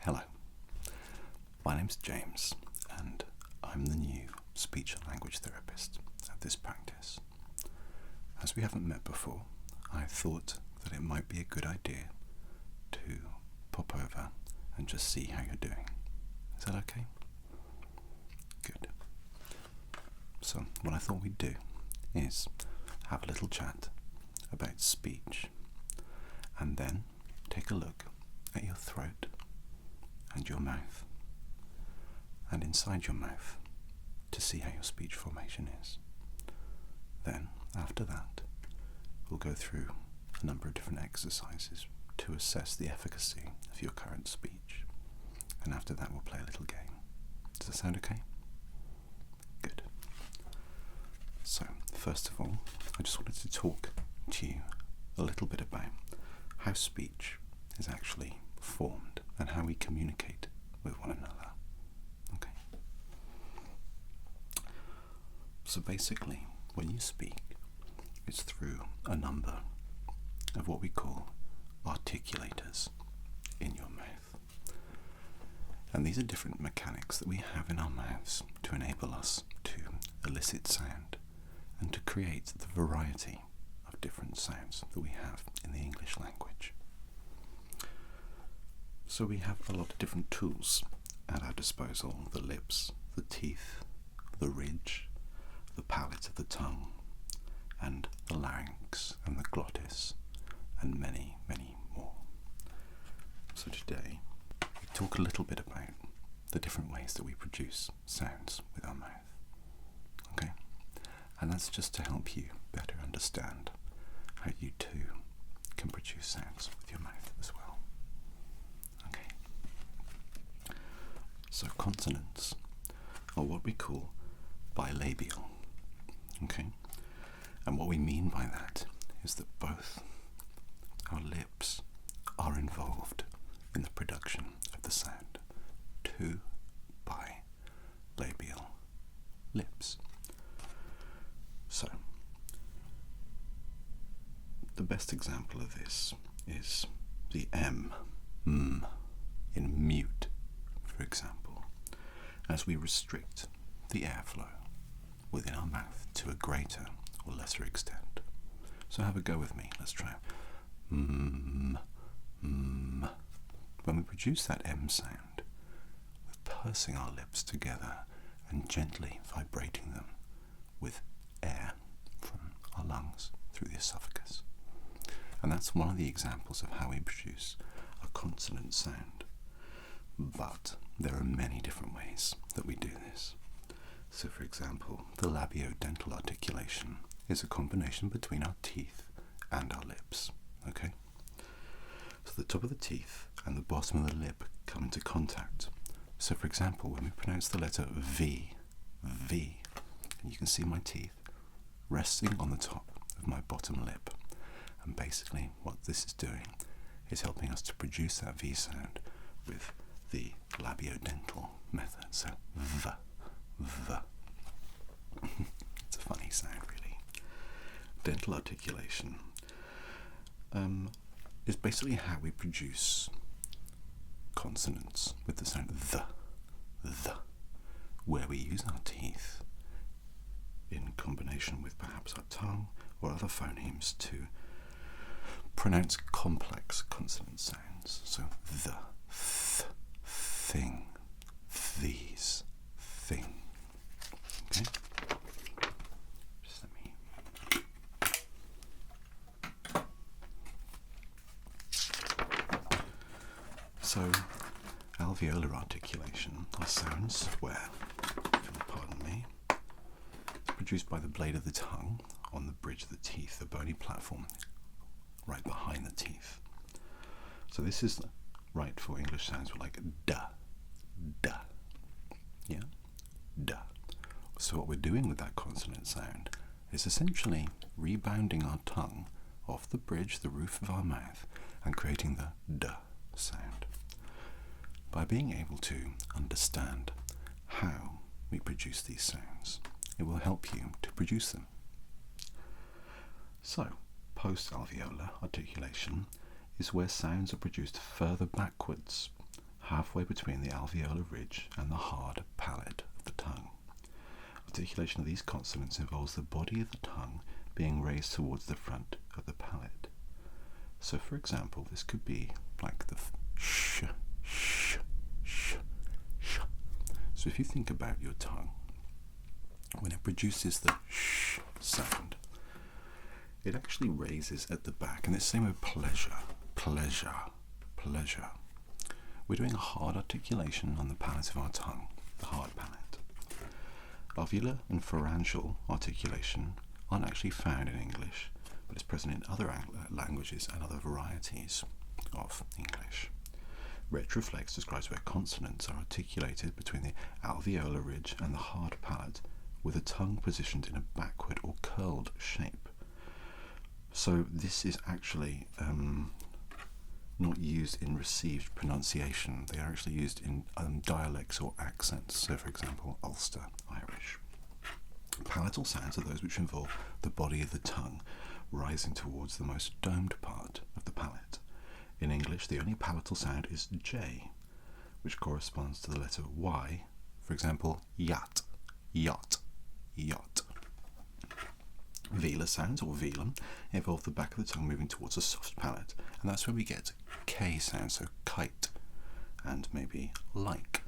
Hello, my name's James and I'm the new speech and language therapist at this practice. As we haven't met before, I thought that it might be a good idea to pop over and just see how you're doing. Is that okay? Good. So what I thought we'd do is have a little chat about speech and then take a look at your throat and your mouth and inside your mouth to see how your speech formation is. Then, after that, we'll go through a number of different exercises to assess the efficacy of your current speech. And after that, we'll play a little game. Does that sound okay? Good. So, first of all, I just wanted to talk to you a little bit about how speech is actually formed and how we communicate with one another. Okay. So basically, when you speak, it's through a number of what we call articulators in your mouth. And these are different mechanics that we have in our mouths to enable us to elicit sound and to create the variety of different sounds that we have in the English language. So we have a lot of different tools at our disposal: the lips, the teeth, the ridge, the palate of the tongue, and the larynx and the glottis, and many, many more. So today we talk a little bit about the different ways that we produce sounds with our mouth. Okay? And that's just to help you better understand how you too can produce sounds with your mouth as well. Okay. So consonants are what we call bilabial. Okay? And what we mean by that is that both our lips are involved in the production of the sound. Two bilabial lips. So, the best example of this is the M in mute, for example, as we restrict the airflow within our mouth to a greater or lesser extent. So have a go with me. Let's try When we produce that M sound, we're pursing our lips together and gently vibrating them with air from our lungs through the esophagus. And that's one of the examples of how we produce a consonant sound. But there are many different ways that we do this. So for example, the labiodental articulation is a combination between our teeth and our lips. Okay? So the top of the teeth and the bottom of the lip come into contact. So for example, when we pronounce the letter V, and you can see my teeth resting on the top of my bottom lip. And basically what this is doing is helping us to produce that V sound with the labiodental method. So V. It's a funny sound, really. Dental articulation is basically how we produce consonants with the sound the, where we use our teeth in combination with perhaps our tongue or other phonemes to pronounce complex consonant sounds. So the, th, thing, these, thing. Okay? Just let me. So, alveolar articulation are sounds where, if you'll pardon me, produced by the blade of the tongue on the bridge of the teeth, the bony platform right behind the teeth. So this is right for English sounds like da, yeah, da. So what we're doing with that consonant sound is essentially rebounding our tongue off the bridge, the roof of our mouth, and creating the da sound. By being able to understand how we produce these sounds, it will help you to produce them. So, post-alveolar articulation is where sounds are produced further backwards, halfway halfway between the alveolar ridge and the hard palate of the tongue. Articulation of these consonants involves the body of the tongue being raised towards the front of the palate. So, for example, this could be like the sh, sh, sh, sh. So if you think about your tongue, when it produces the sh sound, it actually raises at the back, and it's the same with pleasure, pleasure, pleasure. We're doing a hard articulation on the palate of our tongue, the hard palate. Alveolar and pharyngeal articulation aren't actually found in English, but it's present in other languages and other varieties of English. Retroflex describes where consonants are articulated between the alveolar ridge and the hard palate, with the tongue positioned in a backward or curled shape. So this is actually not used in received pronunciation. They are actually used in dialects or accents. So, for example, Ulster Irish. Palatal sounds are those which involve the body of the tongue rising towards the most domed part of the palate. In English, the only palatal sound is J, which corresponds to the letter Y. For example, yacht, yacht, yacht. Velar sounds, or velum, involve the back of the tongue moving towards a soft palate, and that's where we get K sounds, so kite, and maybe like.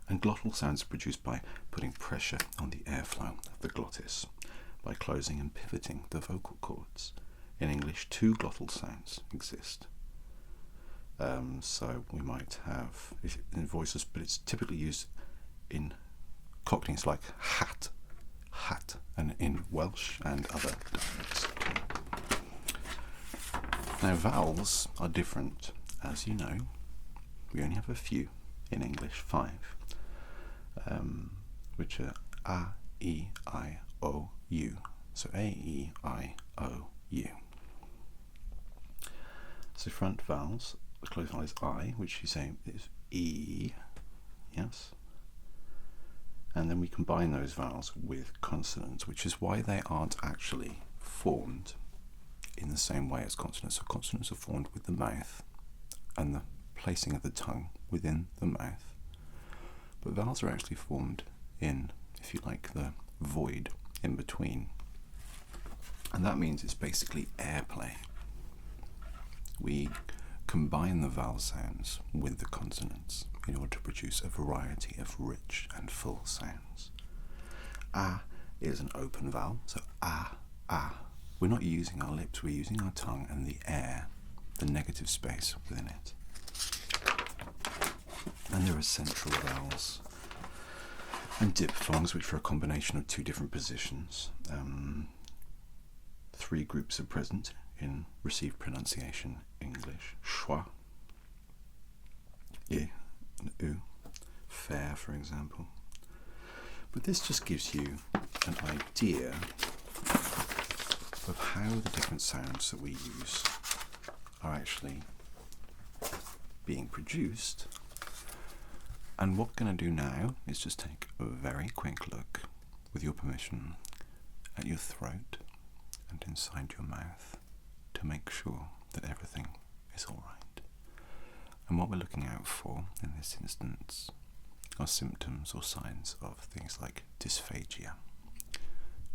And glottal sounds are produced by putting pressure on the airflow of the glottis, by closing and pivoting the vocal cords. In English, two glottal sounds exist. So we might have in voices, but it's typically used in Cockneys like hat, hat, and in Welsh and other dialects too. Now vowels are different, as you know. We only have a few in English, 5, which are A, E, I, O, U. So A, E, I, O, U. So front vowels, the closed vowel is I, which you say is E, yes? And then we combine those vowels with consonants, which is why they aren't actually formed in the same way as consonants. So consonants are formed with the mouth and the placing of the tongue within the mouth. But vowels are actually formed in, if you like, the void in between. And that means it's basically airplay. We combine the vowel sounds with the consonants in order to produce a variety of rich and full sounds. A is an open vowel, so a, a. We're not using our lips, we're using our tongue and the air, the negative space within it. And there are central vowels and diphthongs, which are a combination of two different positions. 3 groups are present in received pronunciation English: schwa, I, and U, fair, for example. But this just gives you an idea of how the different sounds that we use are actually being produced. And what we're going to do now is just take a very quick look, with your permission, at your throat and inside your mouth to make sure that everything is all right. And what we're looking out for in this instance are symptoms or signs of things like dysphagia.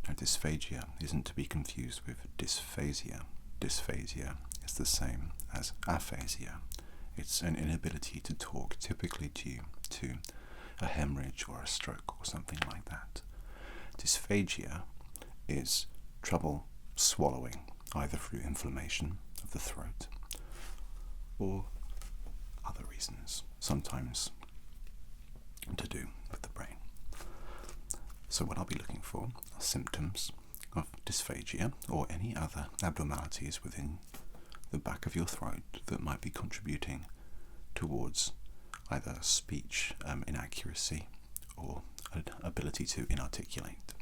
Now, dysphagia isn't to be confused with dysphasia. Dysphagia is the same as aphasia. It's an inability to talk, typically due to a hemorrhage or a stroke or something like that. Dysphagia is trouble swallowing, either through inflammation of the throat or other reasons, sometimes to do with the brain. So what I'll be looking for are symptoms of dysphagia or any other abnormalities within the back of your throat that might be contributing towards either speech inaccuracy or an ability to inarticulate.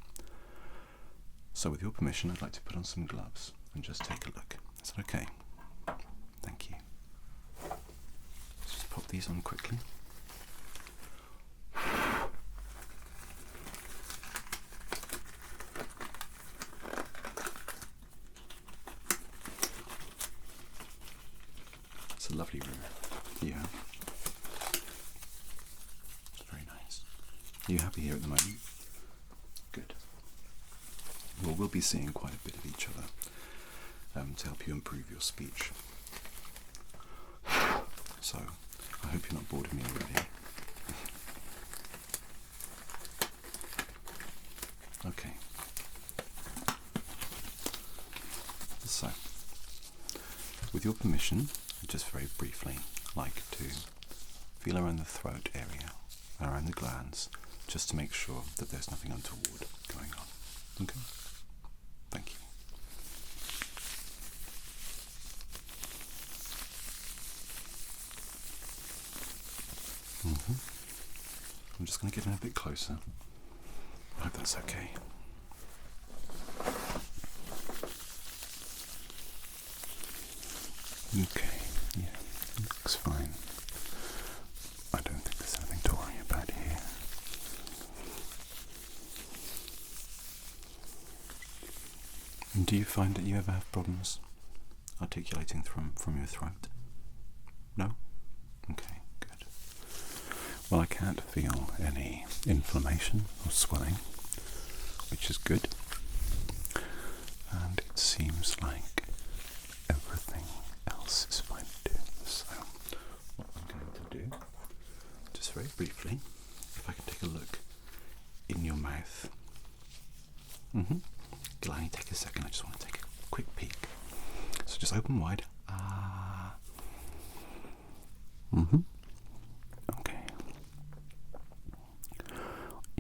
So with your permission, I'd like to put on some gloves and just take a look. Is that okay? Thank you. Let's just pop these on quickly. a lovely room. Yeah. It's very nice. Are you happy here at the moment? Good. Well, we'll be seeing quite a bit of each other to help you improve your speech. So, I hope you're not bored of me already. Okay. So, with your permission, I'd just very briefly like to feel around the throat area, around the glands, just to make sure that there's nothing untoward going on. Okay? Thank you. I'm just going to get in a bit closer. I hope that's okay. Okay, yeah, looks fine. I don't think there's anything to worry about here. And do you find that you ever have problems articulating from your throat? No? Okay, good. Well, I can't feel any inflammation or swelling, which is good. And it seems like everything else is fine too. So, what I'm going to do, just very briefly, if I can take a look in your mouth. It'll only take a second, I just want to take a quick peek. So just open wide. Okay.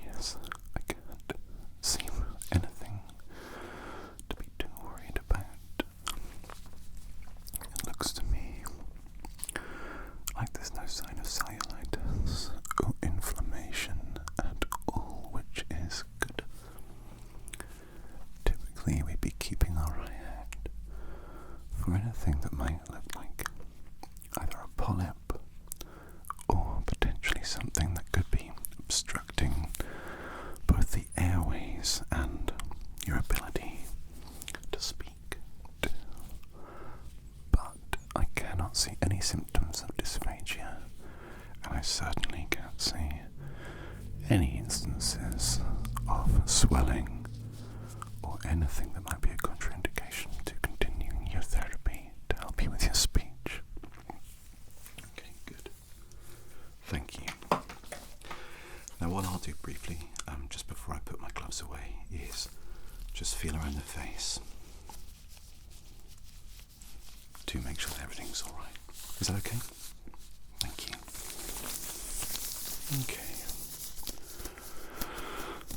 Yes, I can't see anything to be too worried about. It looks to me like there's no sign of cellulitis or inflammation at all, which is good. Typically, we'd be keeping our eye out for anything that might look like either a polyp or potentially something that could be obstructing both the airways and your ability to speak. But I cannot see any symptoms of dysphagia, and I certainly can't see any instances of swelling or anything that might be a contraindication to continuing your therapy to help you with your speech. Okay, good. Thank you. Now what I'll do briefly, just before I put my gloves away, is just feel around the face to make sure that everything's alright. Is that okay? Thank you. Okay.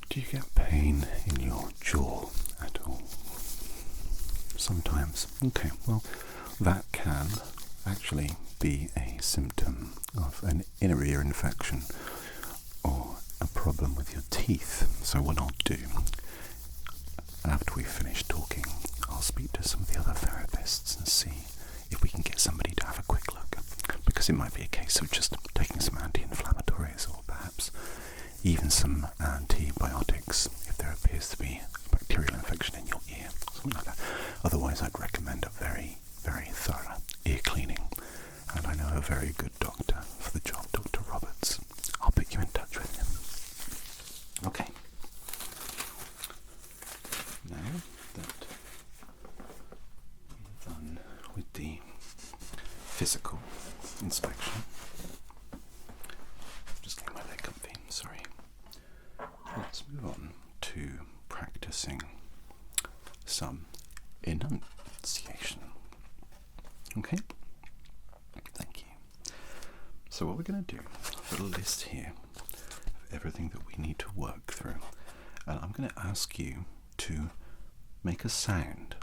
Do you get pain in your jaw at all? Sometimes. Okay, well, that can actually be a symptom of an inner ear infection or a problem with your teeth. So what I'll do, after we finish talking, I'll speak to some of the other therapists and see if we can get somebody to have a quick look, because it might be a case of just taking some anti-inflammatories or perhaps even some antibiotics if there appears to be a bacterial infection in your ear, something like that. Otherwise, I'd recommend a very, very thorough ear cleaning, and I know a very good doctor for the job, Dr. Roberts. I'll put you in touch with him. Okay. Now that we're done with the physical inspection, just getting my leg comfy, sorry. Let's move on to practicing some enunciation. Okay? Thank you. So what we're going to do, I've got a list here of everything that we need to work through, and I'm going to ask you to make a sound,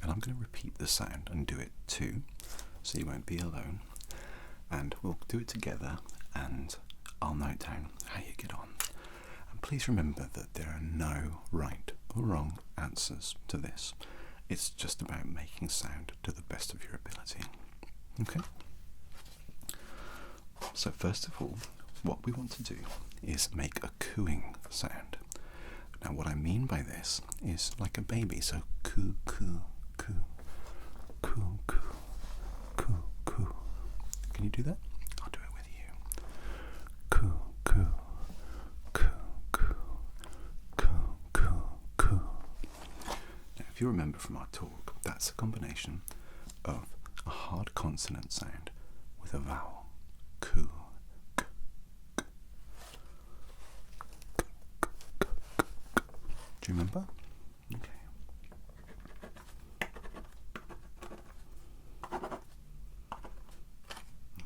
and I'm going to repeat the sound and do it too, so you won't be alone, and we'll do it together, and I'll note down how you get on. And please remember that there are no right or wrong answers to this. It's just about making sound to the best of your ability. Okay? So first of all, what we want to do is make a cooing sound. Now what I mean by this is like a baby, so coo, coo, coo, coo, coo, coo, coo. Can you do that? I'll do it with you. Coo, coo, coo, coo, coo, coo, coo. Now, if you remember from our talk, that's a combination of a hard consonant sound with a vowel. Coo. K, k, k, k, k, k. Do you remember? Okay.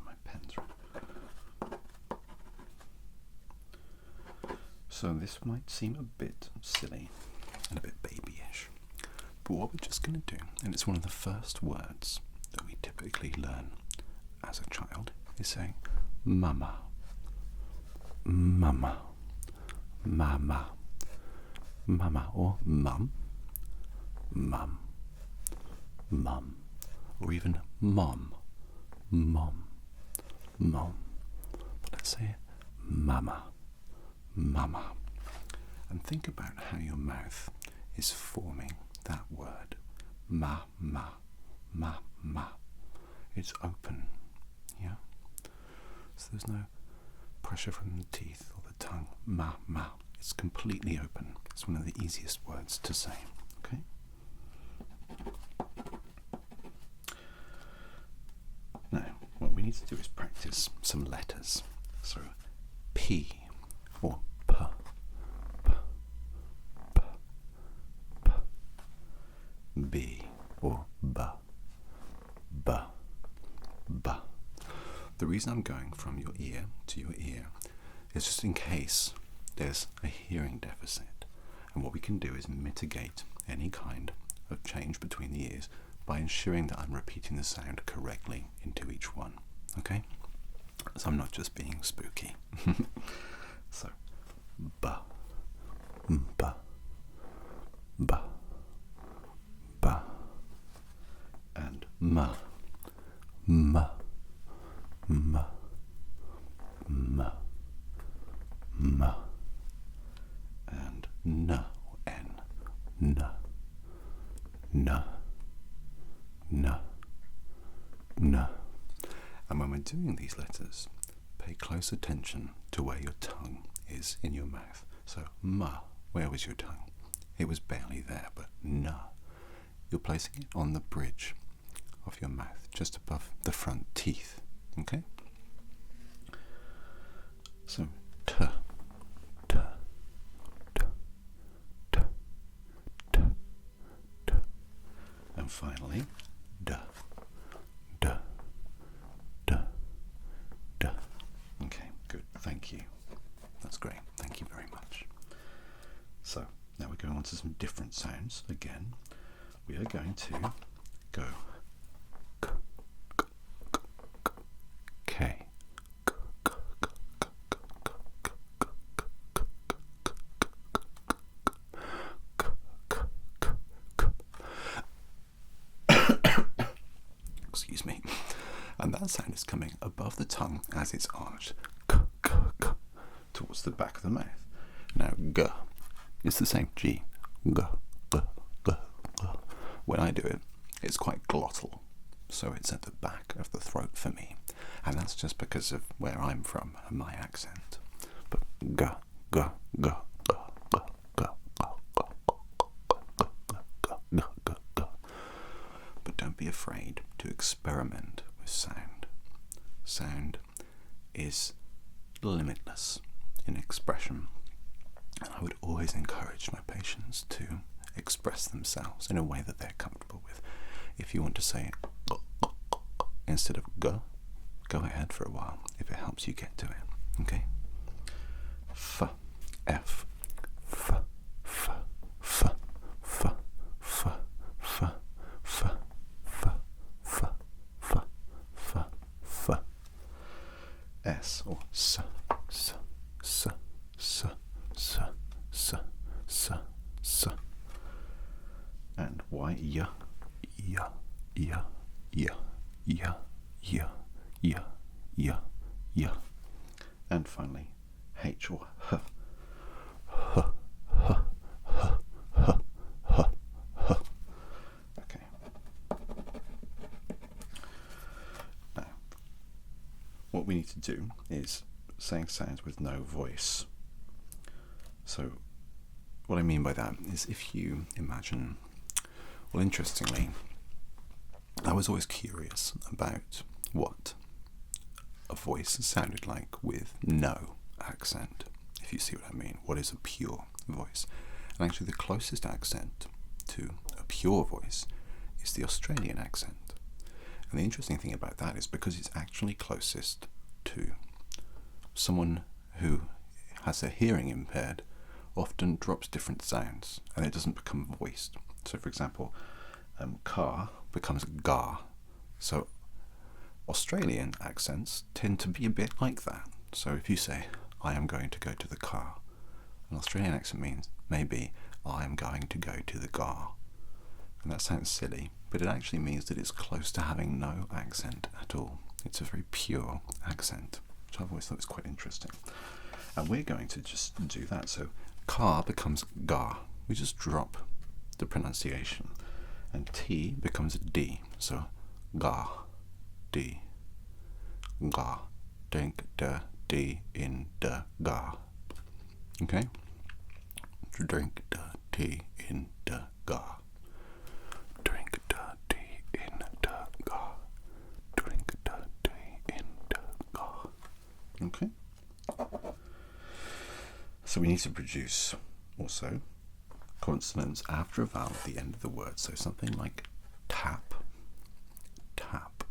My pen's right. So this might seem a bit silly and a bit babyish, but what we're just going to do, and it's one of the first words that we typically learn as a child, is saying mama, mama, mama, mama, or mum, mum, mum, or even mom, mom, mom. But let's say mama, mama. And think about how your mouth is forming that word. Ma, ma, ma, ma. It's open, yeah? So there's no pressure from the teeth or the tongue. Ma, ma. It's completely open. It's one of the easiest words to say, okay? Now, what we need to do is practice some letters. So, P or P, P, P, P, B or B, B, B. The reason I'm going from your ear to your ear is just in case there's a hearing deficit. And what we can do is mitigate any kind of change between the ears by ensuring that I'm repeating the sound correctly into each one. Okay? So I'm not just being spooky. So, ba, ba, ba, ba, and ma, ma, ma, ma, ma, and n, n, n, n, n, n. And when we're doing these letters, pay close attention to where your tongue is in your mouth. So, ma, where was your tongue? It was barely there, but na, you're placing it on the bridge of your mouth, just above the front teeth, okay? So, t, t, t, t, t, t, and finally, d, d, d, d. Okay, good, thank you. That's great, thank you very much. So, now we're going on to some different sounds again. We are going to go k, k, k, k, excuse me, and that sound is coming above the tongue as it's arched k, k, k, towards the back of the mouth. Now g, it's the same G, g, g, g, g. When I do it, it's quite glottal, so it's at the back of the throat for me, and that's just because of where I'm from and my accent. But g, g, g, g, g, g, g, g, g, g. But don't be afraid to experiment with sound. Sound is limitless in expression, and I would always encourage my patients to express themselves in a way that they're comfortable with. If you want to say instead of go ahead for a while if it helps you get to it. Okay? F, F, F, F, F, F, F, F, F, F, F, F, F, F. S or S, S, S, S, S, S, S, S. And Y, Y, Y, Y, Y, Y, Y, Y, Y, Y. And finally, H or H, H, H, H, H, H, H. Okay. Now, what we need to do is saying sounds with no voice. So what I mean by that is, if you imagine, well, interestingly, I was always curious about what a voice sounded like with no accent, if you see what I mean. What is a pure voice? And actually the closest accent to a pure voice is the Australian accent. And the interesting thing about that is because it's actually closest to someone who has their hearing impaired, often drops different sounds and it doesn't become voiced. So for example, car becomes gar. So Australian accents tend to be a bit like that. So if you say, I am going to go to the car, an Australian accent means maybe I am going to go to the gar. And that sounds silly, but it actually means that it's close to having no accent at all. It's a very pure accent, which I've always thought was quite interesting. And we're going to just do that. So car becomes gar. We just drop the pronunciation. And T becomes a D. So gar, D, gar. Drink the D in the gar. Okay? Drink the tea in the gar. Drink the tea in the gar. Drink the tea in the gar. Okay? So we need to produce also consonants after a vowel at the end of the word. So something like tap, tap,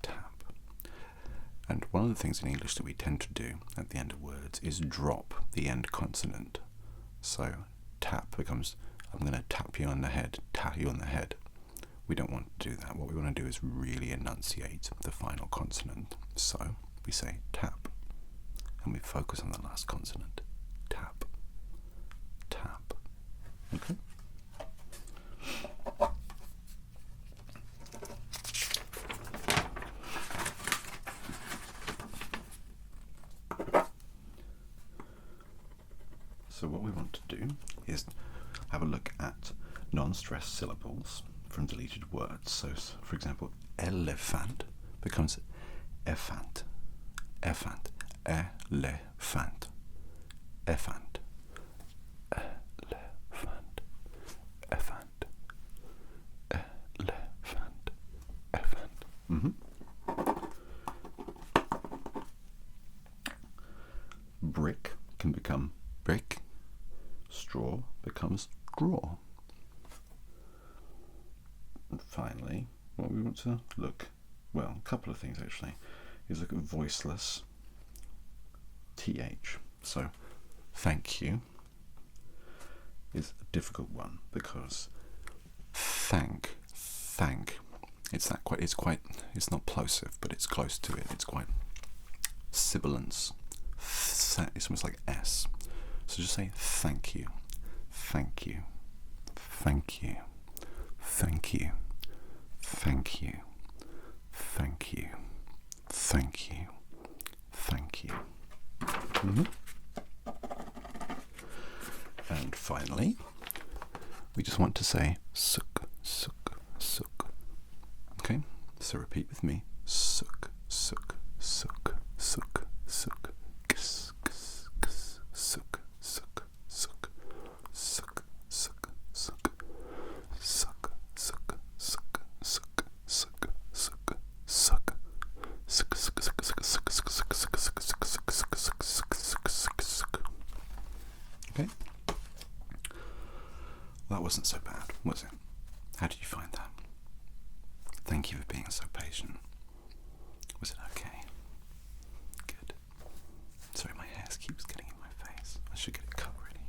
tap. And one of the things in English that we tend to do at the end of words is drop the end consonant. So tap becomes, I'm going to tap you on the head, tap you on the head. We don't want to do that. What we want to do is really enunciate the final consonant. So we say tap, and we focus on the last consonant. Tap, tap. Okay? So what we want to do is have a look at non-stressed syllables from deleted words. So for example, elephant becomes effant, effant, elephant, effant, elephant, effant, elephant, effant. Brick can become brick. Straw becomes draw. And finally, what we want to look, well, a couple of things actually, is look at voiceless th. So thank you is a difficult one because thank, it's not plosive, but it's close to it. It's quite sibilance. It's almost like S. So just say thank you, thank you, thank you, thank you, thank you, thank you, thank you, thank you. And finally, we just want to say suk, suk, suk. Okay, so repeat with me. Suk, suk, suk, suk, suk, kss, kss, kss, suk. Suck, suck, suck, suck, suck, suck, suck, suck, suck, suck, suck, suck, suck, suck. Okay? That wasn't so bad, was it? How did you find that? Thank you for being so patient. Was it okay? Good. Sorry, my hair keeps getting in my face. I should get it cut ready.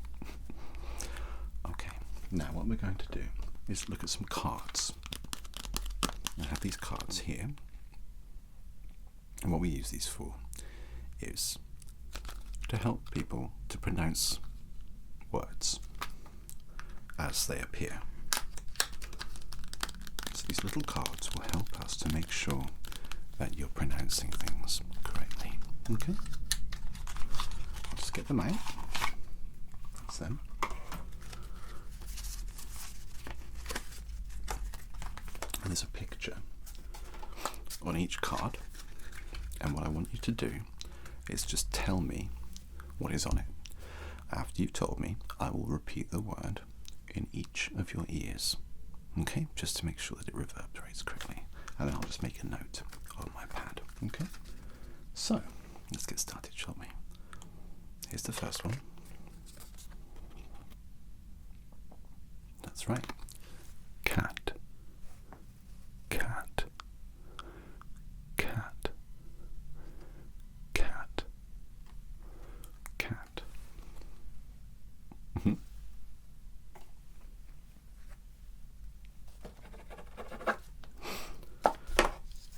Okay, now what we're going to do is look at some cards. I have these cards here. And what we use these for is to help people to pronounce words as they appear. So these little cards will help us to make sure that you're pronouncing things correctly. Okay? I'll just get them out. That's them. And there's a picture on each card. And what I want you to do is just tell me what is on it. After you've told me, I will repeat the word in each of your ears. Okay? Just to make sure that it reverberates correctly. And then I'll just make a note on my pad. Okay? So, let's get started, shall we? Here's the first one. That's right. Cat. Cat. Cat. Cat. Cat.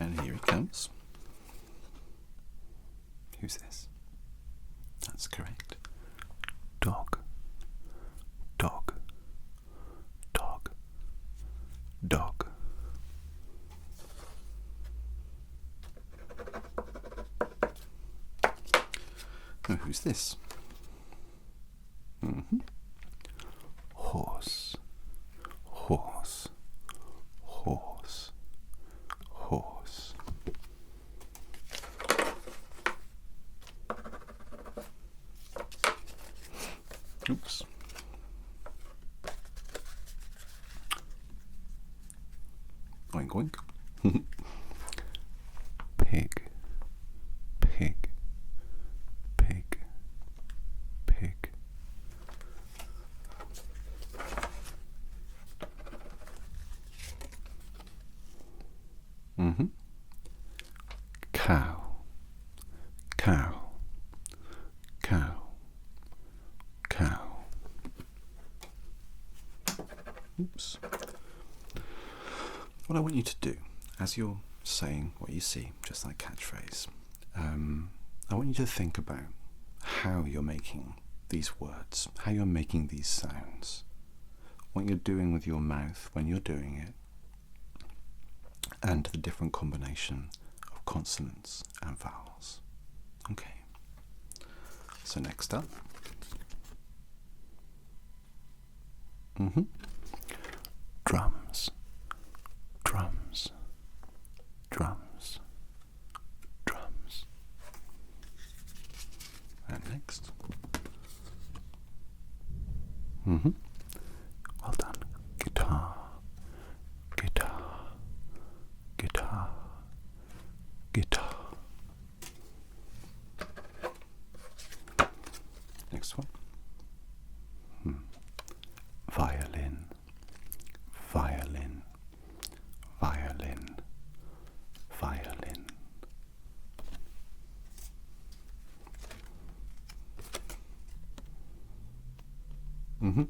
And here he comes. Who's this? That's correct. Dog. Dog. Dog. Dog. Now, who's this? Horse. Horse. Horse. Horse. Oops. Oink oink. Pig. Pig. Pig. Pig. Cow. Cow. Cow. Cow. Oops. What I want you to do, as you're saying what you see, just like catchphrase, I want you to think about how you're making these words, how you're making these sounds, what you're doing with your mouth when you're doing it, and the different combination of consonants and vowels. Okay. So next up. Drums. Drums. Drums. Drums. And next. Well done. Guitar. Guitar. Guitar. Guitar. Next one. Violin. Violin. Violin. Violin.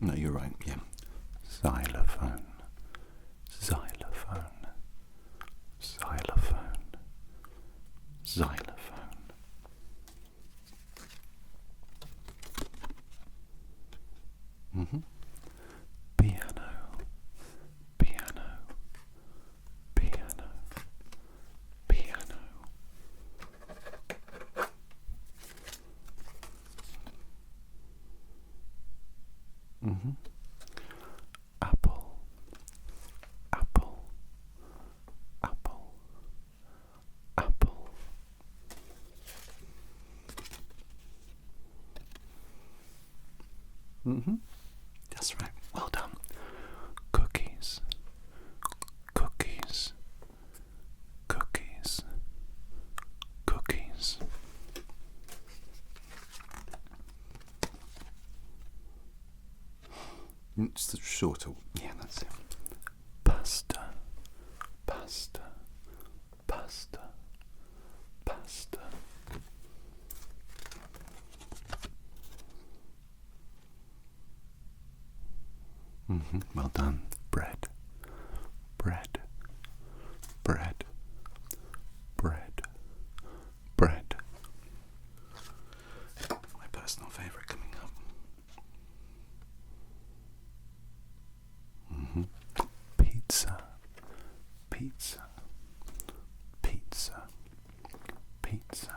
No, you're right, yeah. Xylophone. Xylophone. Xylophone. Xylophone. Piano. Piano. Piano. Piano. Apple. Apple. Apple. Apple. That's right. Well done. Cookies. Cookies. Cookies. Cookies. It's the shorter. Yeah, that's it. Pasta. Pasta. Pasta. Pasta. Well done. Bread. Bread. Bread. Bread. Bread. My personal favourite coming up. Pizza. Pizza. Pizza. Pizza.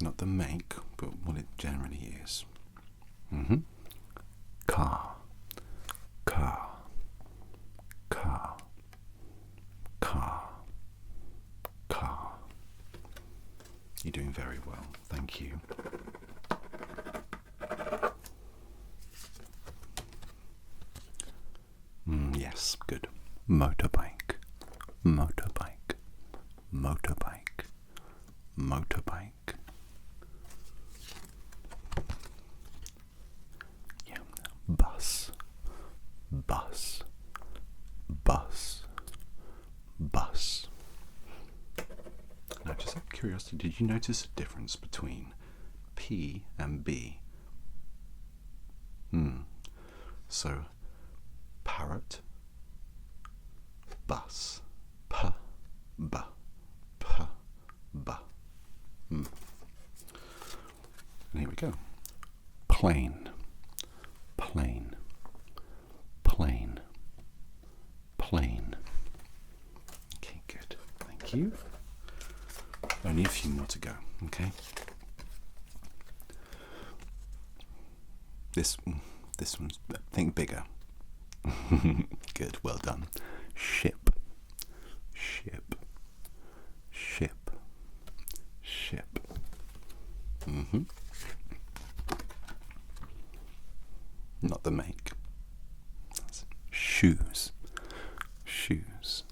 Not the make, but what it generally is. Car. Car. Car. Car. You're doing very well. Thank you. Yes, good. Motorbike, motorbike, motorbike, motorbike. Yeah. Bus, bus, bus, bus. Now, just out of curiosity, did you notice a difference between P and B? So, parrot, bus, p, b, p, b. And here we go. Plane, plane, plane, plane. Okay, good. Thank you. Only a few more to go, okay? This one's, think bigger. Good, well done. Ship, ship, ship, ship. Not the make. That's shoes, shoes,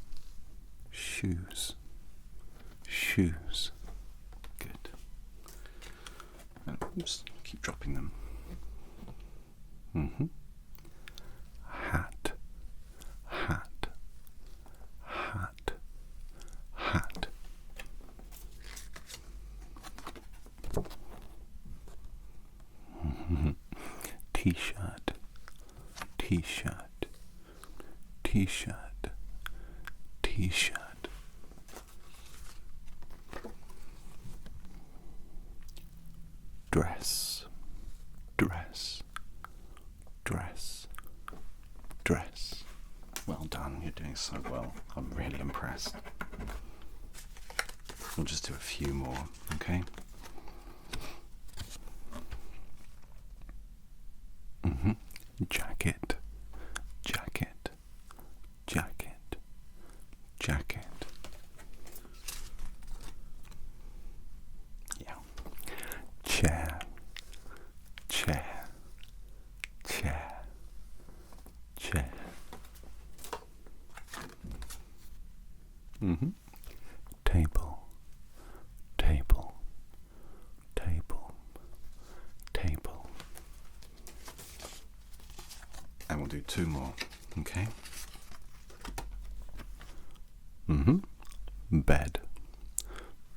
shoes, shoes. Good. And oops, keep dropping them. Hat, hat, hat, hat. T-shirt, t-shirt, t-shirt, t-shirt. Dress, dress, dress, dress. Well done, you're doing so well. I'm really impressed. We'll just do a few more, okay? Jacket, jacket, jacket, jacket. Yeah. Chair, chair, chair, chair. Table, table, table, table. And we'll do two more, okay? Bed,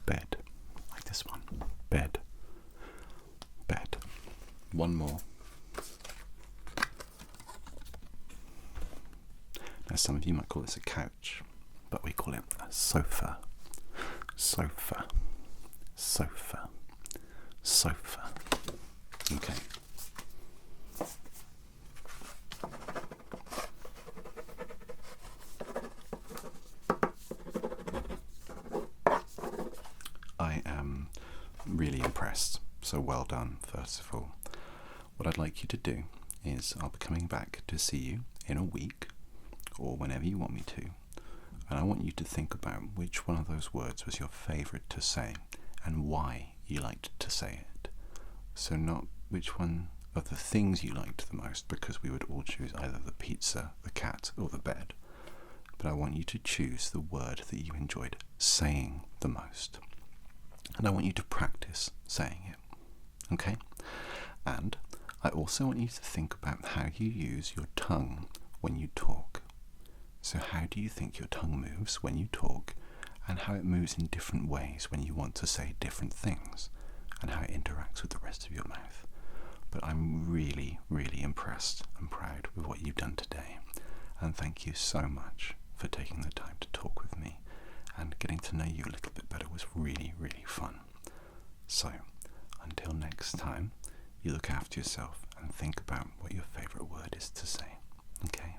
bed, like this one. Bed, bed. One more. Now, some of you might call this a couch, but we call it a sofa, sofa, sofa, sofa. Okay. I am really impressed, so well done, first of all. What I'd like you to do is I'll be coming back to see you in a week, or whenever you want me to, and I want you to think about which one of those words was your favourite to say, and why you liked to say it. So not which one of the things you liked the most, because we would all choose either the pizza, the cat, or the bed, but I want you to choose the word that you enjoyed saying the most. And I want you to practice saying it, okay? And I also want you to think about how you use your tongue when you talk. So how do you think your tongue moves when you talk, and how it moves in different ways when you want to say different things, and how it interacts with the rest of your mouth. But I'm really, really impressed and proud with what you've done today. And thank you so much for taking the time to talk with me, and getting to know you a little bit better was really, really fun. So, until next time, you look after yourself and think about what your favourite word is to say, okay?